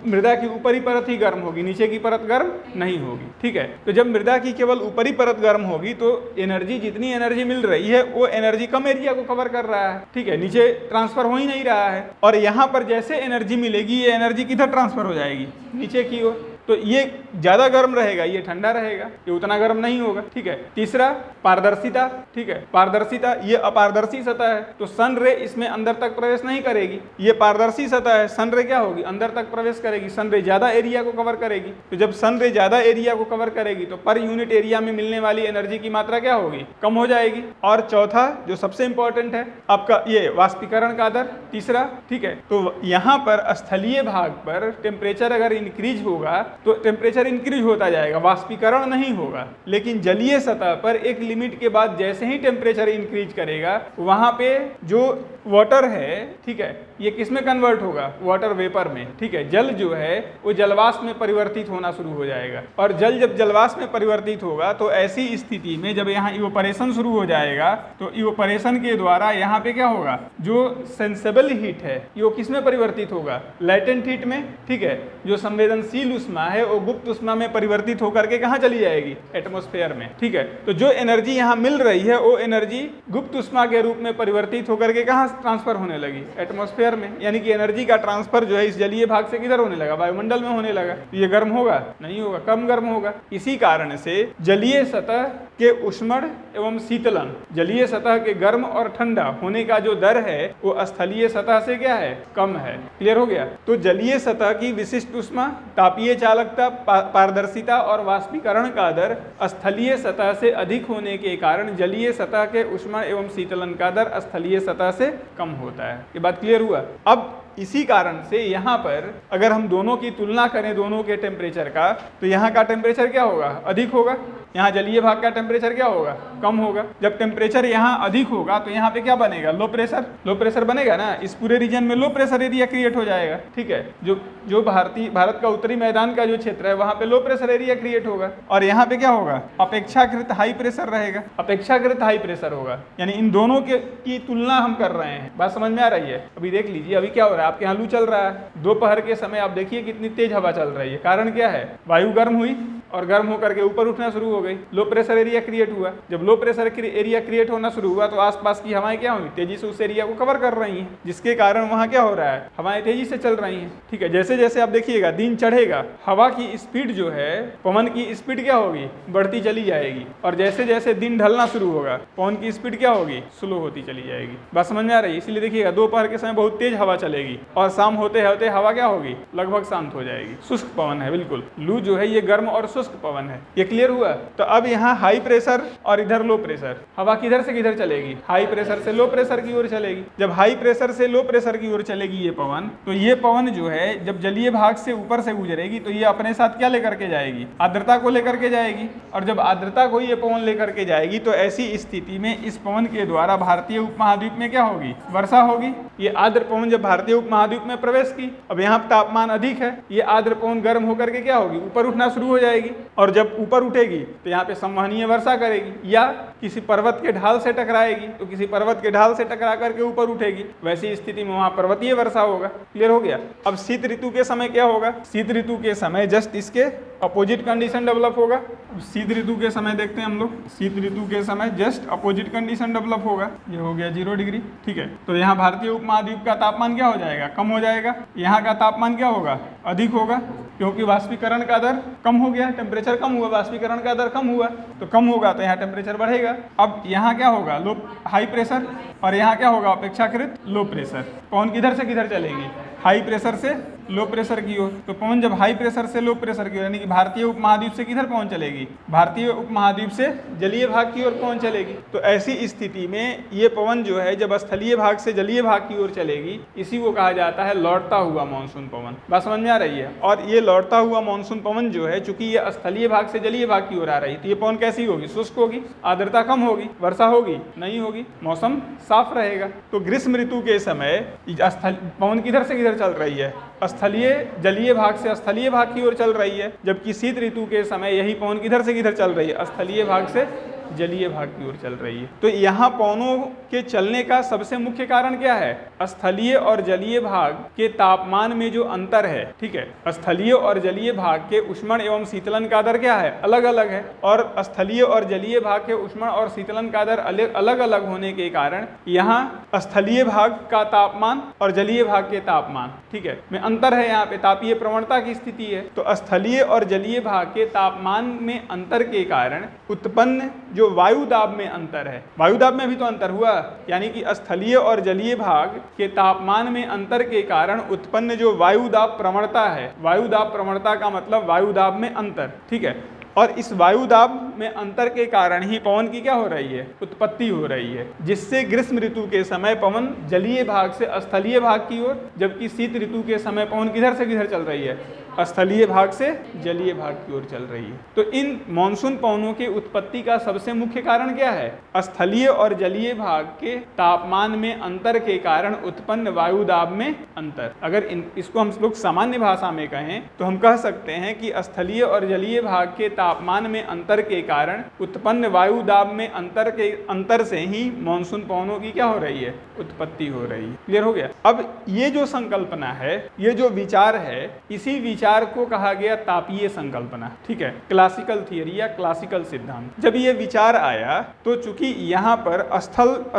मृदा की ऊपरी परत ही गर्म होगी, नीचे की परत परत गर्म नहीं होगी। ठीक है, तो जब मृदा की केवल ऊपरी परत गर्म होगी तो एनर्जी, जितनी एनर्जी मिल रही है वो एनर्जी कम एरिया को कवर कर रहा है। ठीक है, नीचे ट्रांसफर हो ही नहीं रहा है, और यहाँ पर जैसे एनर्जी मिलेगी ये एनर्जी किधर ट्रांसफर हो जाएगी, नीचे की ओर। तो ये ज्यादा गर्म रहेगा, ये ठंडा रहेगा, ये उतना गर्म नहीं होगा। ठीक है, तीसरा पारदर्शिता। ठीक है, पारदर्शिता, ये अपारदर्शी सतह है तो सन रे इसमें अंदर तक प्रवेश नहीं करेगी। ये पारदर्शी सतह है, सन रे क्या होगी, अंदर तक प्रवेश करेगी, सन रे ज्यादा एरिया को कवर करेगी। तो जब सन रे ज्यादा एरिया को कवर करेगी तो पर यूनिट एरिया में मिलने वाली एनर्जी की मात्रा क्या होगी, कम हो जाएगी। और चौथा जो सबसे इंपॉर्टेंट है आपका ये वाष्पीकरण का दर, तीसरा। ठीक है, तो यहाँ पर स्थलीय भाग पर टेम्परेचर अगर इंक्रीज होगा तो टेम्परेचर इंक्रीज होता जाएगा, वाष्पीकरण नहीं होगा। लेकिन जलीय सतह पर एक लिमिट के बाद जैसे ही टेम्परेचर इंक्रीज करेगा वहां पे जो वाटर है, ठीक है, ये किस में कन्वर्ट होगा, वाटर वेपर में। ठीक है, जल जो है वो जलवाष्प में परिवर्तित होना शुरू हो जाएगा, और जल जब जलवाष्प में परिवर्तित होगा तो ऐसी स्थिति में जब यहाँ इवोपरेशन शुरू हो जाएगा तो इवोपरेशन के द्वारा यहाँ पे क्या होगा, जो सेंसेबल हीट है वो किस में परिवर्तित होगा, लेटेंट हीट में। ठीक है, जो संवेदनशील उष्मा है वो गुप्त उष्मा में परिवर्तित होकर के कहाँ चली जाएगी, एटमॉस्फेयर में। ठीक है, तो जो एनर्जी यहाँ मिल रही है वो एनर्जी गुप्त उष्मा के रूप में परिवर्तित होकर के कहाँ ट्रांसफर होने लगी, एटमॉस्फेयर में। यानी कि एनर्जी का ट्रांसफर जो है इस जलीय भाग से किधर होने लगा, वायुमंडल में होने लगा। तो ये गर्म होगा नहीं होगा, कम गर्म होगा। इसी कारण से जलीय सतह के ऊष्मण एवं शीतलन, जलीय सतह के गर्म और ठंडा होने का जो दर है वो स्थलीय सतह से क्या है, कम है। क्लियर हो गया। तो जलीय सतह की विशिष्ट उष्मा, तापीय चालकता, पारदर्शिता और वाष्पीकरण का दर स्थलीय सतह से अधिक होने के कारण जलीय सतह के ऊष्मा एवं शीतलन का दर स्थलीय सतह से कम होता है। ये बात क्लियर हुआ। अब इसी कारण से यहाँ पर अगर हम दोनों की तुलना करें, दोनों के टेम्परेचर का, तो यहाँ का टेम्परेचर क्या होगा, अधिक होगा। यहाँ जलीय भाग का टेम्परेचर क्या होगा, कम होगा। जब टेम्परेचर यहाँ अधिक होगा तो यहाँ पे क्या बनेगा, लो प्रेशर बनेगा ना। इस पूरे रीजन में लो प्रेशर एरिया क्रिएट हो जाएगा। ठीक है, जो भारत का उत्तरी मैदान का जो क्षेत्र है वहाँ पे लो प्रेशर एरिया क्रिएट होगा, और यहाँ पे क्या होगा, अपेक्षाकृत हाई प्रेशर रहेगा, अपेक्षाकृत हाई प्रेशर होगा। यानी इन दोनों की तुलना हम कर रहे हैं। बात समझ में आ रही है। अभी देख लीजिए, अभी क्या हो रहा है, आपके यहाँ लू चल रहा है, दोपहर के समय आप देखिए कितनी तेज हवा चल रही है। कारण क्या है, वायु गर्म हुई और गर्म होकर के ऊपर उठना शुरू हो गई, लो प्रेशर एरिया क्रिएट हुआ। जब लो प्रेशर एरिया क्रिएट होना शुरू हुआ तो आसपास की हवाएं क्या हुई, तेजी से उस एरिया को कवर कर रही हैं, जिसके कारण वहां क्या हो रहा है, हवाएं तेजी से चल रही हैं। ठीक है, जैसे जैसे आप देखिएगा दिन चढ़ेगा, हवा की स्पीड जो है, पवन की स्पीड क्या होगी, बढ़ती चली जाएगी, और जैसे जैसे दिन ढलना शुरू होगा पवन की स्पीड क्या होगी, स्लो होती चली जाएगी। बात समझ में आ रही है। इसलिए देखिएगा दोपहर के समय बहुत तेज हवा चलेगी और शाम होते होते हवा क्या होगी, लगभग शांत हो जाएगी। शुष्क पवन है बिल्कुल। लू जो है ये गर्म और शुष्क पवन है। ये क्लियर हुआ। तो अब यहाँ हाई प्रेशर और इधर लो प्रेशर, हवा किधर से किधर चलेगी, हाई प्रेशर से लो प्रेशर की ओर चलेगी। जब हाई प्रेशर से लो प्रेशर की ओर चलेगी ये पवन, तो ये पवन जो है जब जलीय भाग से ऊपर से गुजरेगी तो ये अपने साथ क्या लेकर के जाएगी, आर्द्रता को लेकर के जाएगी। और जब आर्द्रता को ये पवन लेकर के जाएगी तो ऐसी स्थिति में इस पवन के द्वारा भारतीय उपमहाद्वीप में क्या होगी, वर्षा होगी। ये आर्द्र पवन जब भारतीय उपमहाद्वीप में प्रवेश की, अब यहाँ तापमान अधिक है, ये आर्द्र पवन गर्म होकर के क्या होगी, ऊपर उठना शुरू हो जाएगी, और जब ऊपर उठेगी तो यहाँ पे संवहनीय वर्षा करेगी, या किसी पर्वत के ढाल से टकराएगी तो किसी पर्वत के ढाल से टकरा करके ऊपर उठेगी। वैसी स्थिति में वहां पर्वतीय वर्षा होगा। क्लियर हो गया। अब शीत ऋतु के समय क्या होगा, शीत ऋतु के समय जस्ट इसके अपोजिट कंडीशन डेवलप होगा। शीत ऋतु के समय देखते हैं हम लोग, शीत ऋतु के समय जस्ट अपोजिट कंडीशन डेवलप होगा। ये हो गया 0 डिग्री। ठीक है, तो यहाँ भारतीय उपमहाद्वीप का तापमान क्या हो जाएगा, कम हो जाएगा। यहाँ का तापमान क्या होगा, अधिक होगा, क्योंकि वाष्पीकरण का दर कम हो गया, टेम्परेचर कम हुआ, वाष्पीकरण का दर कम हुआ, तो कम होगा तो यहाँ टेम्परेचर बढ़ेगा। अब यहाँ क्या होगा, लो हाई प्रेशर, और यहाँ क्या होगा, अपेक्षाकृत लो प्रेशर। पवन किधर से किधर चलेंगी, हाई प्रेशर से लो प्रेशर की ओर। तो पवन जब हाई प्रेशर से लो प्रेशर की ओर, यानी कि भारतीय उपमहाद्वीप से किधर पवन चलेगी, भारतीय उपमहाद्वीप से जलीय भाग की ओर पवन चलेगी। तो ऐसी स्थिति में ये पवन जो है जब स्थलीय भाग से जलीय भाग की ओर चलेगी, इसी को कहा जाता है लौटता हुआ मानसून पवन। बात समझ में आ रही है। और ये लौटता हुआ मानसून पवन जो है, चूंकि ये स्थलीय भाग से जलीय भाग की ओर आ रही, तो ये पवन कैसी होगी, शुष्क होगी, आर्द्रता कम होगी, वर्षा होगी नहीं होगी, मौसम साफ रहेगा। तो ग्रीष्म ऋतु के समय पवन किधर से किधर चल रही है, स्थलीय जलीय भाग से स्थलीय भाग की ओर चल रही है, जबकि शीत ऋतु के समय यही पवन किधर से किधर चल रही है, स्थलीय भाग से जलीय भाग की ओर चल रही है। तो यहाँ पवनों के चलने का सबसे मुख्य कारण क्या है? स्थलीय और जलीय भाग के तापमान में जो अंतर है, ठीक है, स्थलीय और जलीय भाग के ऊष्मन एवं शीतलन का दर क्या है? अलग अलग है। और स्थलीय और जलीय भाग के ऊष्मन और शीतलन का दर अलग अलग होने के कारण यहाँ स्थलीय भाग का तापमान और जलीय भाग के तापमान, ठीक है, में अंतर है। यहाँ पे तापीय प्रवणता की स्थिति है। तो स्थलीय और जलीय भाग के तापमान में अंतर के कारण उत्पन्न जो वायु दाब में अंतर है, वायु दाब में भी तो अंतर हुआ, यानी कि स्थलीय और जलीय भाग के तापमान में अंतर के कारण उत्पन्न जो वायु दाब प्रवणता है, वायु दाब प्रवणता का मतलब वायु दाब में अंतर, ठीक है। और इस वायु दाब में अंतर के कारण ही पवन की क्या हो रही है? उत्पत्ति हो रही है, जिससे ग्रीष्म ऋतु के समय पवन जलीय भाग से स्थलीय भाग की ओर, जबकि शीत ऋतु के समय पवन किधर से किधर चल रही है? स्थलीय भाग से जलीय भाग की ओर चल रही है। तो इन मानसून पवनों की उत्पत्ति का सबसे मुख्य कारण क्या है? स्थलीय और जलीय भाग के तापमान में अंतर के कारण उत्पन्न वायु दाब में अंतर। अगर इसको हम लोग सामान्य भाषा में कहें तो हम कह सकते हैं कि स्थलीय और जलीय भाग के तापमान में अंतर के कारण उत्पन्न वायु दाब में अंतर से ही मानसून पवनों की क्या हो रही है? उत्पत्ति हो रही है। क्लियर हो गया? अब ये जो संकल्पना है, ये जो विचार है, इसी विचार को कहा गया तापीय संकल्पना, ठीक है, क्लासिकल थियरी या क्लासिकल सिद्धांत। जब ये विचार आया तो चूंकि यहाँ पर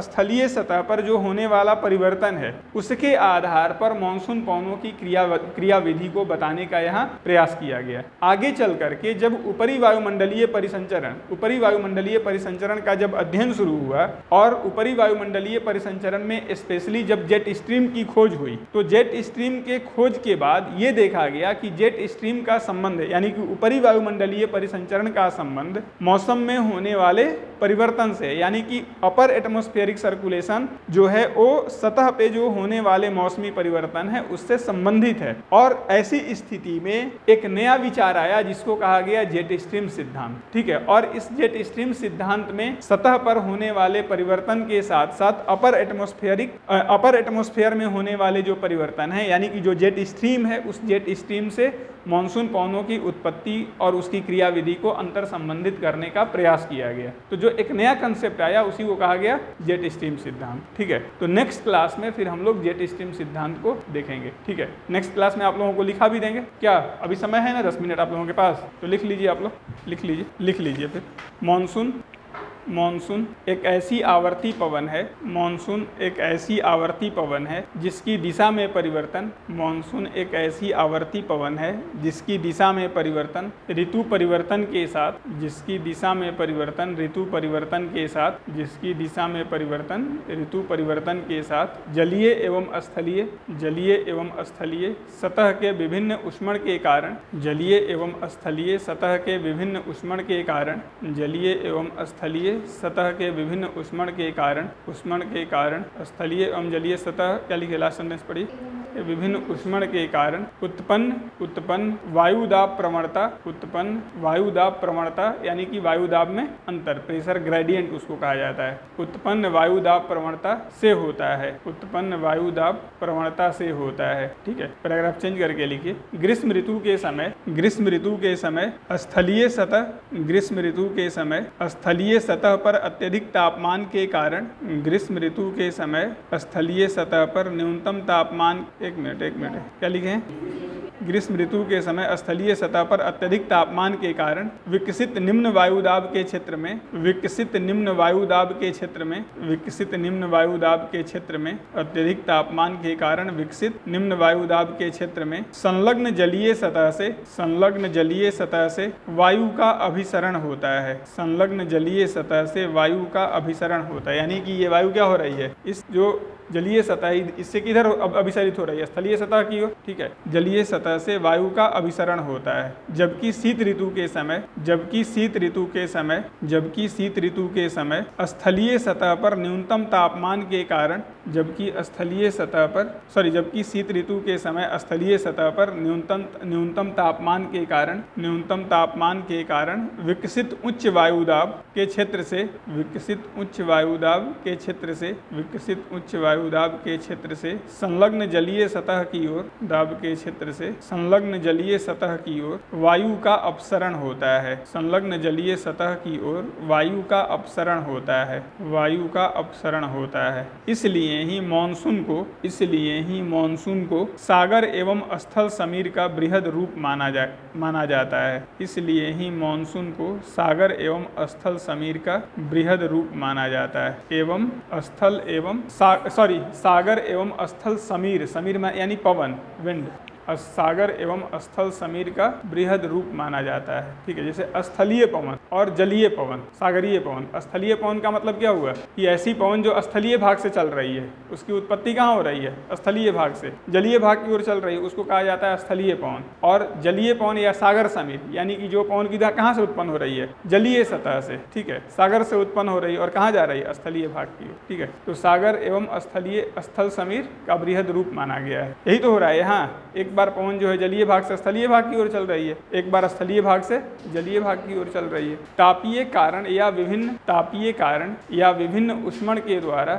स्थलीय सतह पर जो होने वाला परिवर्तन है, उसके आधार पर मानसून पवनों की क्रियाविधि को बताने का यहाँ प्रयास किया गया। आगे चल करके जब ऊपरी वायुमंडलीय परिसंचरण का जब अध्ययन शुरू हुआ और ऊपरी वायुमंडलीय परिसंचरण में स्पेशली जब जेट स्ट्रीम की खोज हुई, तो जेट स्ट्रीम के खोज के बाद ये देखा गया कि जेट स्ट्रीम का संबंध, यानी कि ऊपरी वायुमंडलीय परिसंचरण का संबंध मौसम में होने वाले परिवर्तन से, यानी कि अपर एटमॉस्फेरिक सर्कुलेशन जो है वो सतह पे जो होने वाले मौसमी परिवर्तन है उससे संबंधित है। और ऐसी स्थिति में एक नया विचार आया जिसको कहा गया जेट स्ट्रीम सिद्धांत, ठीक है। और इस जेट स्ट्रीम सिद्धांत में सतह पर होने वाले परिवर्तन के साथ साथ अपर एटमॉस्फेयर में होने वाले जो परिवर्तन है, यानी कि जो जेट स्ट्रीम है, उस जेट स्ट्रीम से मानसून पवनों की उत्पत्ति और उसकी क्रियाविधि को अंतर संबंधित करने का प्रयास किया गया। तो जो एक नया कंसेप्ट आया उसी को कहा गया जेट स्ट्रीम सिद्धांत, ठीक है। तो नेक्स्ट क्लास में फिर हम लोग जेट स्ट्रीम सिद्धांत को देखेंगे, ठीक है। नेक्स्ट क्लास में आप लोगों को लिखा भी देंगे। क्या अभी समय है ना 10 मिनट आप लोगों के पास? तो लिख लीजिए, आप लोग लिख लीजिए फिर। मानसून एक ऐसी आवर्ती पवन है, मानसून एक ऐसी आवर्ती पवन है जिसकी दिशा में परिवर्तन, मानसून एक ऐसी आवर्ती पवन है जिसकी दिशा में परिवर्तन ऋतु परिवर्तन के साथ, जिसकी दिशा में परिवर्तन ऋतु परिवर्तन के साथ, जिसकी दिशा में परिवर्तन ऋतु परिवर्तन के साथ जलीय एवं स्थलीय सतह के विभिन्न ऊष्मण के कारण, जलीय एवं स्थलीय सतह के विभिन्न ऊष्मण के कारण, जलीय एवं स्थलीय सतह के विभिन्न ऊष्मण के कारण स्थलीय एवं जलीय सतह, क्या लिखे लास्ट सेंटेंस पढ़ी, विभिन्न ऊष्मण के कारण उत्पन्न वायु दाब प्रवणता, यानी कि वायु दाब में अंतर, प्रेशर ग्रेडियंट उसको कहा जाता है, उत्पन्न वायु दाब प्रवणता से होता है, उत्पन्न वायु दाब प्रवणता से होता है, ठीक है। पैराग्राफ चेंज करके लिखिए। ग्रीष्म ऋतु के समय स्थलीय सतह पर अत्यधिक तापमान के कारण, ग्रीष्म ऋतु के समय स्थलीय सतह पर न्यूनतम तापमान, एक मिनट क्या लिखे हैं? ग्रीष्म ऋतु के समय स्थलीय सतह पर अत्यधिक तापमान के कारण विकसित निम्न वायुदाब के क्षेत्र में अत्यधिक तापमान के कारण विकसित निम्न वायुदाब के क्षेत्र में संलग्न जलीय सतह से वायु का अभिसरण होता है, संलग्न जलीय सतह से वायु का अभिसरण होता है, यानी कि ये वायु क्या हो रही है, इस जो जलीय सतह इससे किधर अभिसरित हो रही है? स्थलीय सतह की ओर, ठीक है। जलीय सतह से वायु का अभिसरण होता है, जबकि शीत ऋतु के समय स्थलीय सतह पर न्यूनतम तापमान के कारण जबकि शीत ऋतु के समय स्थलीय सतह पर न्यूनतम तापमान के कारण विकसित उच्च वायुदाब के क्षेत्र से संलग्न जलीय सतह की ओर वायु का अपसरण होता है। इसलिए ही मॉनसून को सागर एवं स्थल समीर का बृहद रूप माना जाता है। इसलिए ही मॉनसून को सागर एवं स्थल समीर का बृहद रूप माना जाता है। सागर एवं स्थल समीर में यानी पवन, विंड, सागर एवं स्थल समीर का बृहद रूप माना जाता है। ठीक है, जैसे स्थलीय पवन और जलीय पवन, सागरीय पवन। स्थलीय पवन का मतलब क्या हुआ कि ऐसी पवन जो स्थलीय भाग से चल रही है, उसकी उत्पत्ति कहाँ हो रही है? स्थलीय भाग से जलीय भाग की ओर चल रही है, उसको कहा जाता है स्थलीय पवन। और जलीय पवन या सागर समीर यानी कि जो पवन की कहाँ से उत्पन्न हो रही है? जलीय सतह से। ठीक है, सागर से उत्पन्न हो रही है और कहाँ जा रही है? स्थलीय भाग की ओर। ठीक है, तो सागर एवं स्थल समीर का बृहद रूप माना गया है। यही तो हो रहा है यहाँ। एक बार पवन जो है जलीय भाग से स्थलीय भाग की ओर चल रही है, एक बार स्थलीय भाग से जलीय भाग की ओर चल रही है। तापीय कारण या विभिन्न उष्मण के द्वारा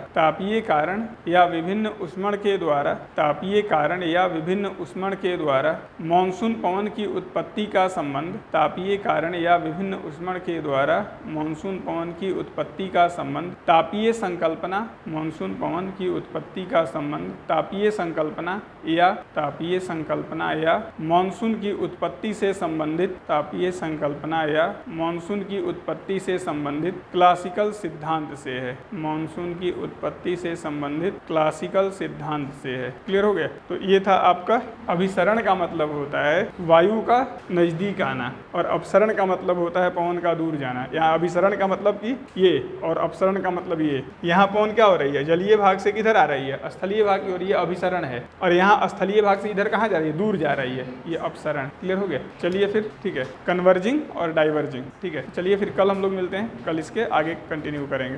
मॉनसून पवन की उत्पत्ति का संबंध तापीय संकल्पना या मॉनसून की उत्पत्ति से संबंधित क्लासिकल सिद्धांत से है। क्लियर हो गया? तो ये था आपका अभिसरण का मतलब होता है वायु का नजदीक आना, और अपसरण का मतलब होता है पवन का दूर जाना। यहाँ अभिसरण का मतलब कि ये, और अपसरण का मतलब ये। यहाँ पवन क्या हो रही है? जलीय भाग से किधर आ रही है? स्थलीय भाग की ओर, ये अभिसरण है। और यहाँ स्थलीय भाग से इधर कहाँ जा रही है? दूर जा रही है, ये अपसरण। क्लियर हो गया? चलिए फिर, ठीक है, कन्वर्जिंग और डाइवर्जिंग। ठीक है, चलिए फिर कल हम लोग मिलते हैं, कल इसके आगे कंटिन्यू करेंगे।